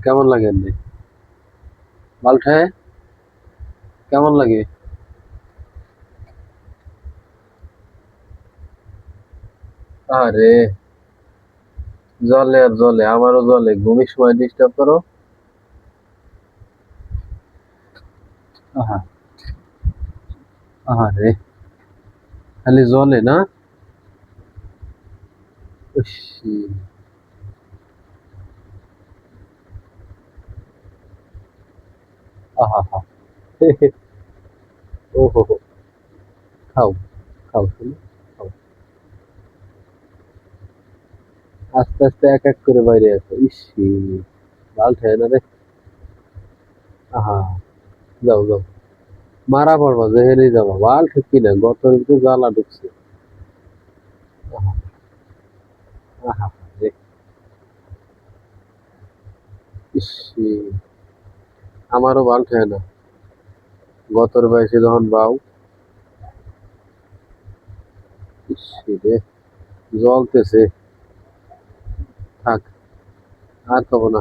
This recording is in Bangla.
কেমন লাগে এমনি মালটায়? কেমন লাগে? আরে জলে আর জলে, আমারও জলে, ঘুমের সময় ডিস্টার্ব করো। আহা, আহারে, খালি জলে না? ইস, আহা হা। ও হো হো, খাও, খাও শুনি, খাও। আস্তে আস্তে এক এক করে বাইরে আসো। ইসি, বাল ঠায় না রে। আহা, যাও যাও, মারা পড়বা, যেহেরে যাবা, বাল ঠিক না, গতর ভিতরে জ্বালা ঢুকছে। আহা, আহা রে, ইসি, আমারও বাল ঠায় না, গতর বয়সে যখন বাউ। ইসি রে, জ্বলতেছে। থাক, আর খাবো না।